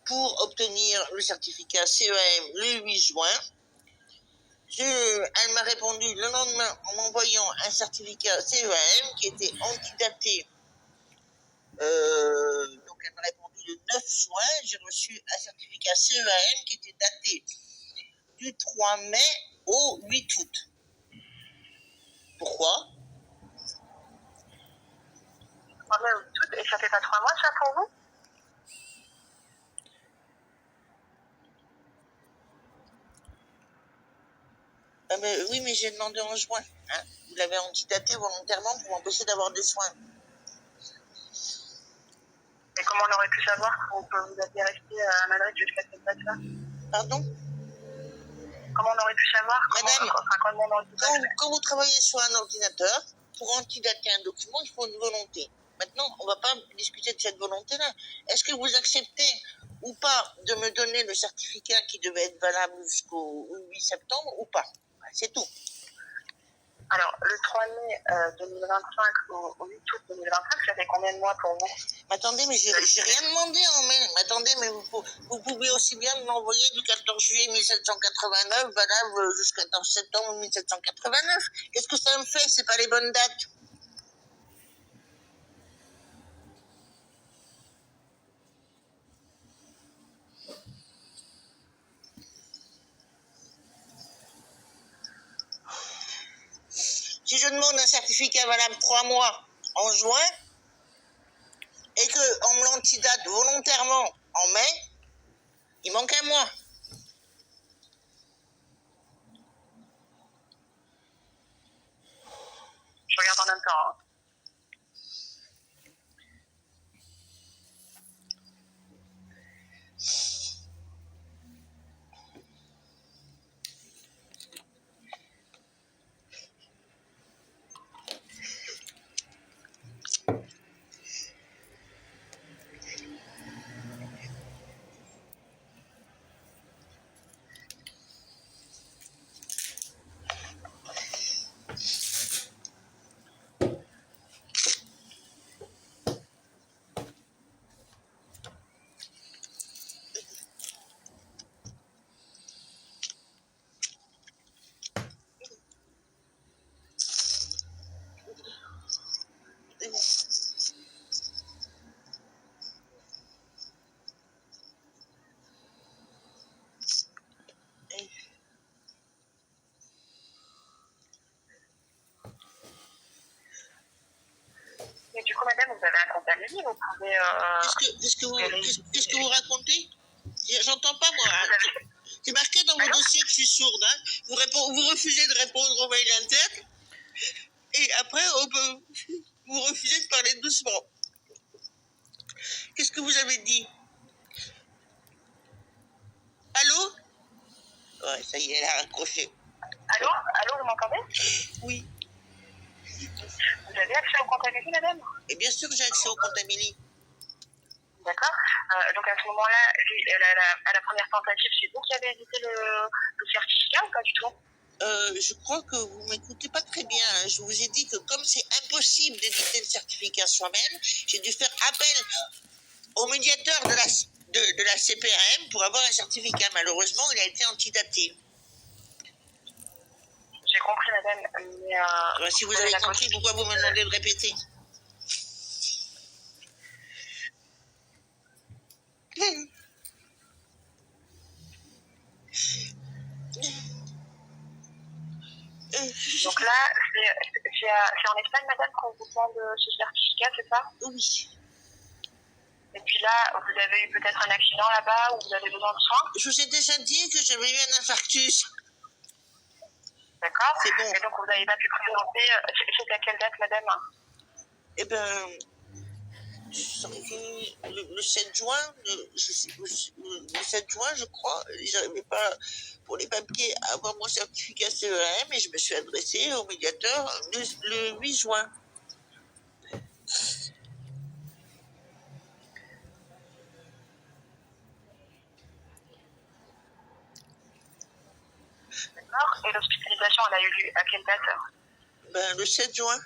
pour obtenir le certificat CEAM le 8 juin. Elle m'a répondu le lendemain en m'envoyant un certificat CEAM qui était antidaté. Donc elle m'a répondu le 9 juin. J'ai reçu un certificat CEAM qui était daté du 3 mai au 8 août. Pourquoi?
3 mai au 8 août, et ça fait pas 3 mois ça pour vous?
Oui, mais j'ai demandé en juin. Hein? Vous l'avez antidaté volontairement pour m'empêcher d'avoir des soins.
Et comment on aurait pu savoir que vous aviez resté à Madrid jusqu'à cette date-là?
Pardon?
Comment on aurait pu savoir?
Madame, quand vous travaillez sur un ordinateur, pour antidater un document, il faut une volonté. Maintenant, on ne va pas discuter de cette volonté-là. Est-ce que vous acceptez ou pas de me donner le certificat qui devait être valable jusqu'au 8 septembre ou pas? C'est tout.
Alors, le 3 mai 2025 au 8 août 2025, ça fait combien de mois pour vous?
Attendez, mais j'ai rien demandé en mail. Attendez, mais vous pouvez aussi bien m'envoyer du 14 juillet 1789, valable jusqu'au 14 septembre 1789. Qu'est-ce que ça me fait? C'est pas les bonnes dates. Si je demande un certificat valable 3 mois en juin et qu'on me l'antidate volontairement en mai, il manque un mois.
Je regarde en même temps. Hein. Et du coup, madame, vous avez un compte à lui, vous pouvez...
Qu'est-ce que vous racontez? J'entends pas, moi. C'est marqué dans vos dossiers que je suis sourde. Hein. Vous refusez de répondre aux mails internes. Et après, vous refusez de parler doucement. Qu'est-ce que vous avez dit? Allô? Ouais, ça y est, elle a raccroché.
Allô, vous m'entendez?
Oui.
Vous avez accès au compte Amélie, madame?
Et bien sûr que j'ai accès au compte Amélie.
D'accord. Donc à ce moment-là, à la première tentative, c'est vous qui avez édité le certificat ou pas du tout?
Je crois que vous m'écoutez pas très bien. Hein. Je vous ai dit que comme c'est impossible d'éditer le certificat soi-même, j'ai dû faire appel au médiateur de la CPRM pour avoir un certificat. Malheureusement, il a été antidaté.
J'ai compris, madame, mais...
Alors, si vous avez compris, pourquoi vous me demandez de répéter?
Donc là, c'est en Espagne, madame, qu'on vous demande ce certificat, c'est ça?
Oui.
Et puis là, vous avez eu peut-être un accident là-bas ou vous avez besoin de soins?
Je vous ai déjà dit que j'avais eu un infarctus.
D'accord.
C'est bon.
Et donc, vous n'avez pas pu présenter... C'est à quelle date, madame?
Eh bien, le 7 juin, le 7 juin, je crois, j'arrivais pas, pour les papiers, à avoir mon certificat CEM et je me suis adressée au médiateur le 8 juin.
D'accord. Et l'hospitalisation, elle a eu lieu à quelle date?
Ben, le 7 juin.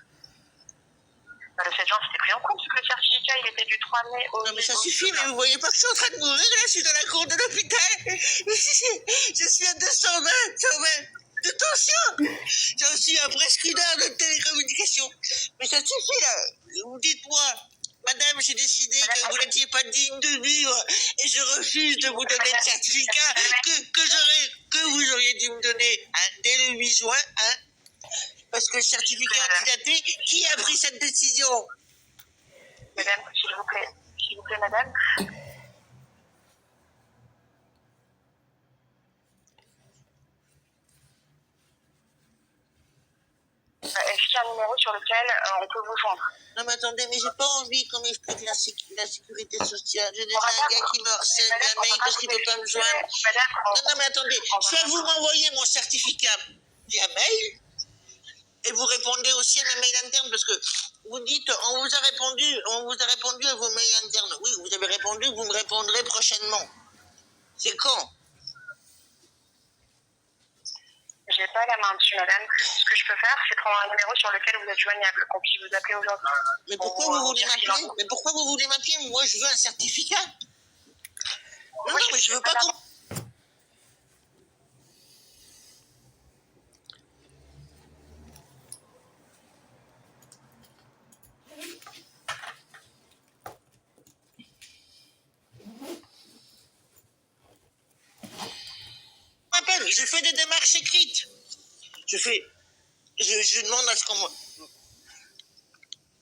Le 7 juin, c'était pris en compte, parce que le certificat, il était du 3 mai au...
Non, mais ça suffit, mais vous voyez pas que je suis en train de mourir, là, je suis dans la cour de l'hôpital. Je suis à 220 de tension. J'ai aussi un presque une heure de télécommunication. Mais ça suffit, là. Vous dites-moi, madame, j'ai décidé que vous n'étiez pas digne de vivre et je refuse de vous donner le certificat que vous auriez dû me donner dès le 8 juin, hein, parce que le certificat antidaté, qui a pris cette décision?
Madame, s'il vous plaît, madame. Est-ce qu'il y a un numéro sur lequel on peut vous joindre?
Non mais attendez, mais j'ai pas envie qu'on m'explique la sécurité sociale. J'ai déjà un gars qui me harcèle d'un mail parce qu'il peut pas me joindre. Non mais attendez, soit vous m'envoyez mon certificat via mail, et vous répondez aussi à mes mails internes, parce que vous dites, on vous a répondu à vos mails internes. Oui, vous avez répondu, vous me répondrez prochainement. C'est quand?
J'ai pas la main dessus, madame. Ce que je peux faire, c'est prendre un numéro sur lequel vous êtes joignable, qu'on puisse vous appeler aujourd'hui.
Mais pourquoi vous voulez m'appeler? Moi, je veux un certificat. Non, mais je veux pas qu'on... Je fais des démarches écrites. Je demande à ce qu'on...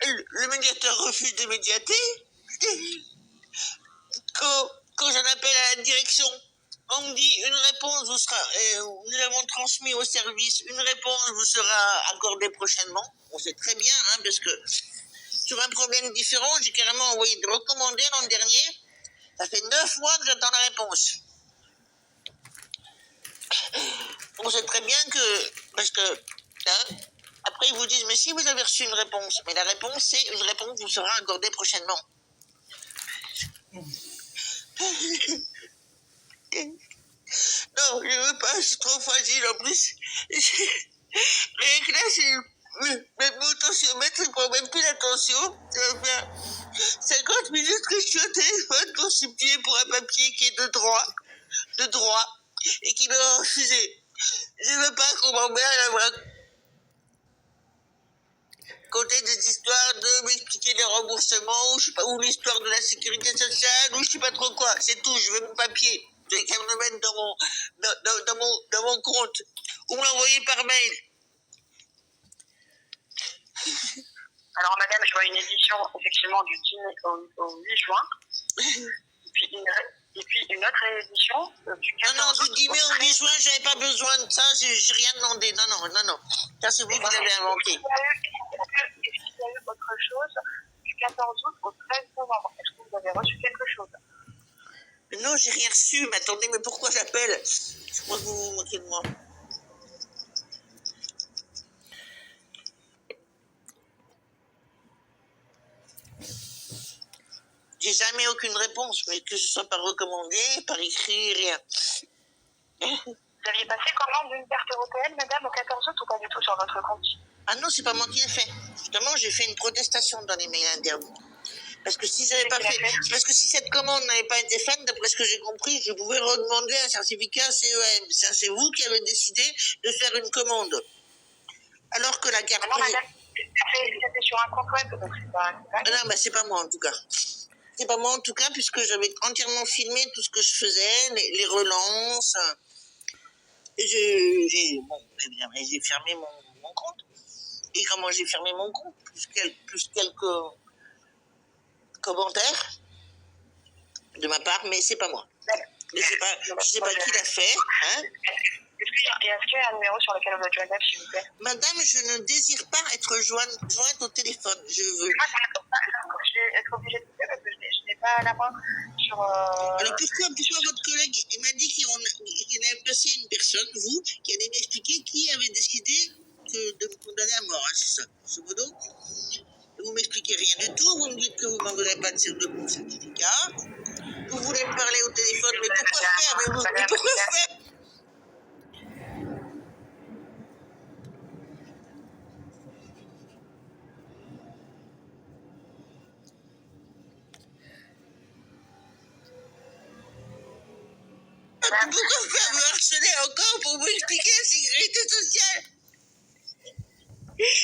Le médiateur refuse de médiater. Quand j'en appelle à la direction, on me dit une réponse vous sera... nous avons transmis au service, une réponse vous sera accordée prochainement. On sait très bien, hein, parce que sur un problème différent, j'ai carrément envoyé de recommander l'an dernier. Ça fait 9 mois que j'attends la réponse. On sait très bien que... Parce que... Hein, après, ils vous disent, mais si vous avez reçu une réponse. Mais la réponse, c'est une réponse vous sera accordée prochainement. Non, je veux pas, je suis trop fragile en plus. Rien que là, même mon tensiomètre, il prend même plus la tension. Ça va faire 50 minutes que je suis au téléphone pour supplier pour un papier qui est de droit, et qui m'a refusé. Je veux pas qu'on m'emmerde à me raconter des histoires de m'expliquer les remboursements, ou je sais pas, ou l'histoire de la sécurité sociale, ou je sais pas trop quoi. C'est tout, je veux mon papier. Vous avez qu'à me le mettre dans mon compte. Ou me l'envoyer par mail.
Alors, madame, je vois une édition, effectivement, du 10 mai au 8 juin. Puis Et puis une autre réédition du 14
Non,
août
du 10 mai au 8 juin, j'avais pas besoin de ça, j'ai rien demandé. Non. Ça, c'est vous qui l'avez inventé.
Est-ce qu'il y a eu autre chose du 14 août au 13 novembre? Est-ce que vous avez reçu quelque chose?
Non, j'ai rien reçu. Mais attendez, mais pourquoi j'appelle? Je crois que vous vous moquez de moi. J'ai jamais aucune réponse, mais que ce soit par recommandé, par écrit, rien.
Vous aviez passé commande d'une carte européenne, madame, au 14 août ou pas du tout sur votre compte?
Ah non, c'est pas moi qui l'ai fait. Justement, j'ai fait une protestation dans les mails internes. Parce que si j'avais pas fait, parce que si cette commande n'avait pas été faite, d'après ce que j'ai compris, je pouvais redemander un certificat CEM. Ça, c'est vous qui avez décidé de faire une commande. Alors que la carte.
Ah non, madame, c'était sur un compte web, donc c'est pas.
Ah non, bah c'est pas moi en tout cas. C'est pas moi en tout cas, puisque j'avais entièrement filmé tout ce que je faisais, les relances. Et j'ai fermé mon compte. Et comment j'ai fermé mon compte? Plus quelques commentaires de ma part, mais c'est pas moi. Je sais pas qui l'a fait. Hein?
Est-ce qu'il y a un numéro sur lequel vous êtes joignable, s'il vous plaît?
Madame, je ne désire pas être jointe au téléphone. Je veux.
Je vais être obligée de couper parce que je n'ai pas la main sur.
Alors pourquoi votre collègue m'a dit qu'il avait placé une personne, vous, qui allait m'expliquer qui avait décidé de me condamner à mort, hein, c'est ça, ce modo. Vous m'expliquez rien du tout, vous me dites que vous ne m'enverrez pas de certificat, vous voulez me parler au téléphone, mais pourquoi faire? Mais pourquoi faire? Pourquoi faire me harceler encore pour vous expliquer la sécurité sociale?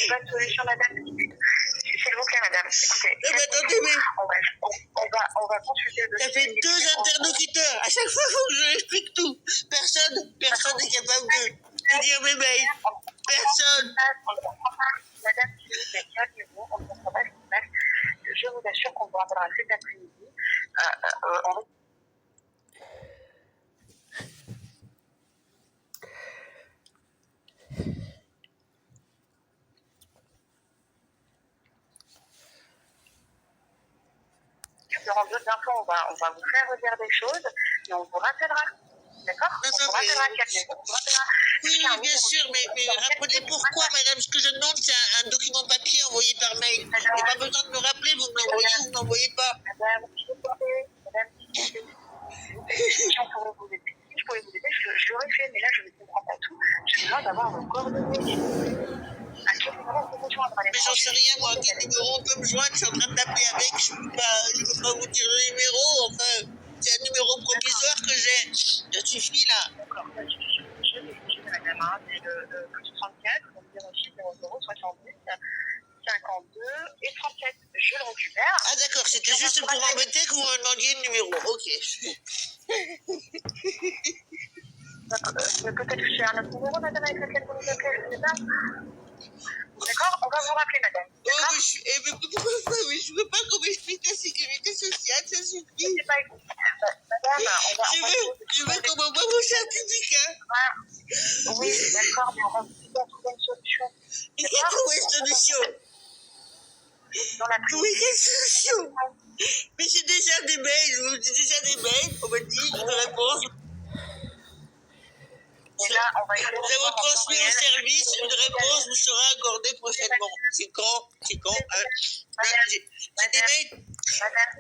Pas de solution, madame. S'il vous plaît, madame. Écoutez,
mais attendez, mais
on va consulter le
ça fait 2 interlocuteurs. À chaque fois, il faut que je explique tout. Personne n'est capable de lire mes mails. Personne.
Madame, s'il vous plaît, calmez-vous. On ne comprend pas ce qui se passe. Je vous assure qu'on vous rappellera cet après-midi. On va. Durant d'autres infos, on va vous faire redire des choses, mais on vous rappellera. D'accord? On vous rappellera, calmez-vous. On vous rappellera.
Oui, bien sûr, mais rappelez pourquoi, madame. Ce que je demande, c'est un document papier envoyé par mail. Il n'y a pas besoin de me rappeler, vous me l'envoyez ou vous ne m'envoyez pas.
Madame, s'il vous plaît, si on pouvait vous aider, je l'aurais fait, mais là, je ne comprends pas tout. J'ai besoin d'avoir vos coordonnées. À quel numéro on peut vous joindre?
Mais j'en sais rien, moi. Quel numéro on peut me joindre? Je suis en train de t'appeler avec. Je ne peux pas vous dire le numéro. Enfin, c'est un numéro provisoire que j'ai. Ça suffit, là.
D'accord. Je vais madame, c'est le plus 34, donc 06 00 70 52 et 37. Je le récupère.
Ah d'accord, c'était juste pour m'embêter que vous me demandiez le numéro. Ok.
Peut-être que c'est un autre numéro, madame, avec lequel vous nous appelez, je ne sais pas. D'accord? On va vous rappeler, madame.
Oh, mais pourquoi je veux pas qu'on m'explique la sécurité sociale, ça suffit.
Je sais pas, madame,
je veux qu'on m'envoie mon certificat.
Oui, d'accord, mais on va trouver une solution.
Mais quelle trouver une solution? Oui, quelle solution? Mais j'ai déjà des mails, on m'a dit une réponse.
Et là, on va
Nous avons transmis au service, une réponse vous sera accordée prochainement. C'est quand j'ai des mails.
Madame.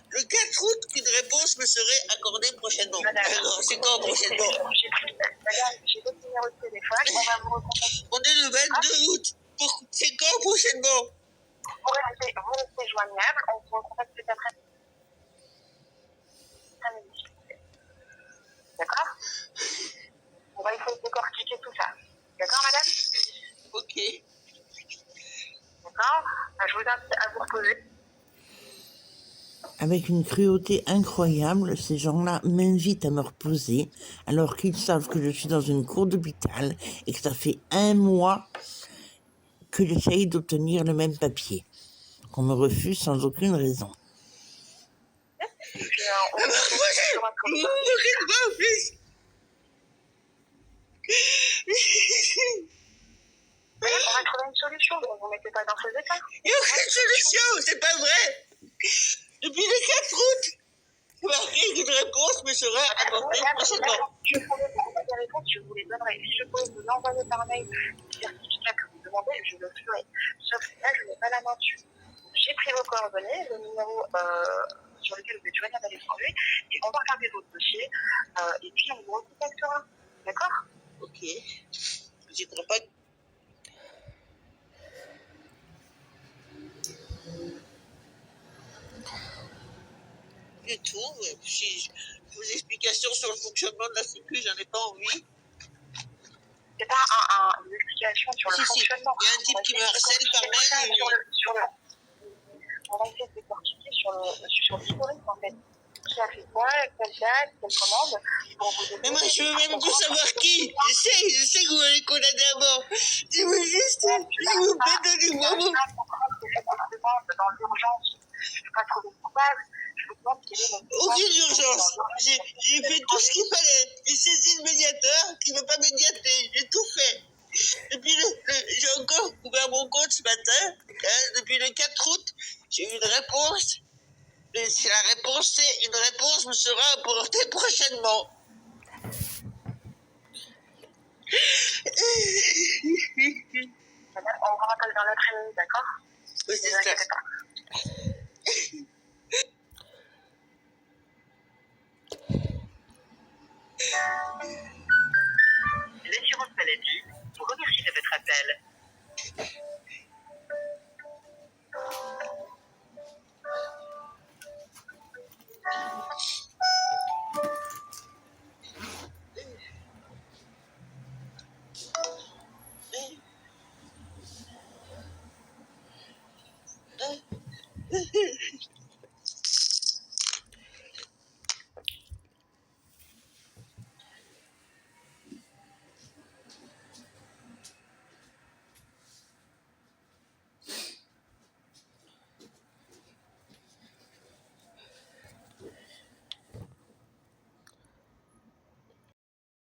Le 4 août, une réponse me serait accordée prochainement.
Madame.
Alors, c'est quand prochainement?
Madame, j'ai votre numéro de téléphone, on va vous recontacter.
On est le 22 août. C'est quand prochainement?
Vous restez joignable, on vous recontacte cet après-midi. D'accord? On va essayer de décortiquer tout ça. D'accord, madame?
Ok.
D'accord? Je vous invite à vous reposer.
Avec une cruauté incroyable, ces gens-là m'invitent à me reposer alors qu'ils savent que je suis dans une cour d'hôpital et que ça fait 1 mois que j'essaye d'obtenir le même papier, qu'on me refuse sans aucune raison.
Puis, on vous recontactera pour
Vous
le
me moquez de moi en plus.
Madame, on va trouver une solution, ne vous mettez pas dans ces états.
Il n'y a aucune solution, c'est pas vrai. Depuis le 4 août, c'est marqué qu'une réponse me sera apportée prochainement.
Je pourrais vous envoyer des réponses, je vous les donnerai. Si je pourrais vous envoyer par mail le certificat que vous demandez, je le ferai. Sauf que là, je n'ai pas la main dessus. J'ai pris vos coordonnées, le numéro sur lequel vous êtes joignable à l'étranger, et on va regarder votre dossier, et puis on vous recontactera. D'accord?
Ok. J'y crois pas. Du tout. Si vos explications sur le fonctionnement de la Sécu, j'en ai pas envie.
C'est pas une explication sur le
Si,
fonctionnement.
il y a un type qui me harcèle par mail.
On va essayer de décortiquer sur l'historique, en fait. Qui a fait quoi, quelle date, quelle commande, pour vous aider.
Mais moi, je veux même plus savoir qui. Je sais que vous allez condamner à mort. Dis-moi juste, s'il vous plaît, donnez-moi mon...
Dans l'urgence, je ne peux pas trouver coupable. Je vous demande quelle est notre...
Aucune urgence. J'ai fait tout ce qu'il fallait. J'ai saisi le médiateur qui ne veut pas médiater. J'ai tout fait. J'ai encore ouvert mon compte ce matin. Depuis le 4 août, j'ai eu une réponse. Et si la réponse c'est une réponse me sera apportée prochainement.
Madame, on vous rappelle dans l'après-midi, d'accord?
Oui, c'est
Ne vous
ça.
inquiétez pas.